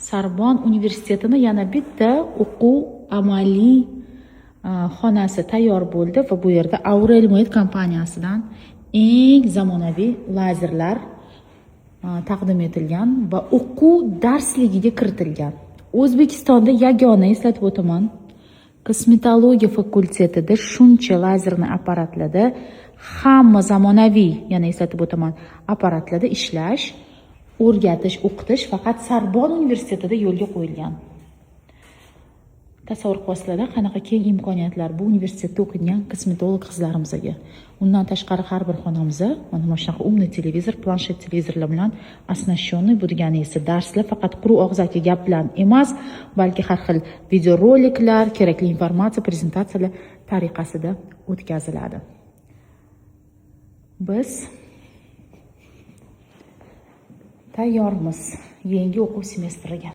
Sorbonne universitetini yana bitta o'quv amaliy xonasi tayyor bo'ldi va bu yerda Aurelmed kompaniyasidan eng zamonaviy lazerlar taqdim etilgan va o'quv darsligiga kiritilgan. O'zbekistonda yagona, eslatib o'taman, kosmetologiya fakultetida shuncha lazerni apparatlarda hamma zamonaviy, yana eslatib o'taman, apparatlarda ishlash, o'rgatish, o'qitish faqat Sorbonne universitetida yo'lga qo'yilgan. Tasavvur qilasizlar, qanaqa keng imkoniyatlar bu universitetda o'qigan kosmetolog qizlarimizga. Undan tashqari har bir xonamizda mana shunaqa umniy televizor, planshet televizorlar bilan asnashonniy, bu degani esa darslar faqat quruq og'zaki gap bilan emas, balki har xil videoroliklar, kerakli informatsiya, prezentatsiyalar tariqasida o'tkaziladi. Biz tayyormiz yangi o'quv semestriga.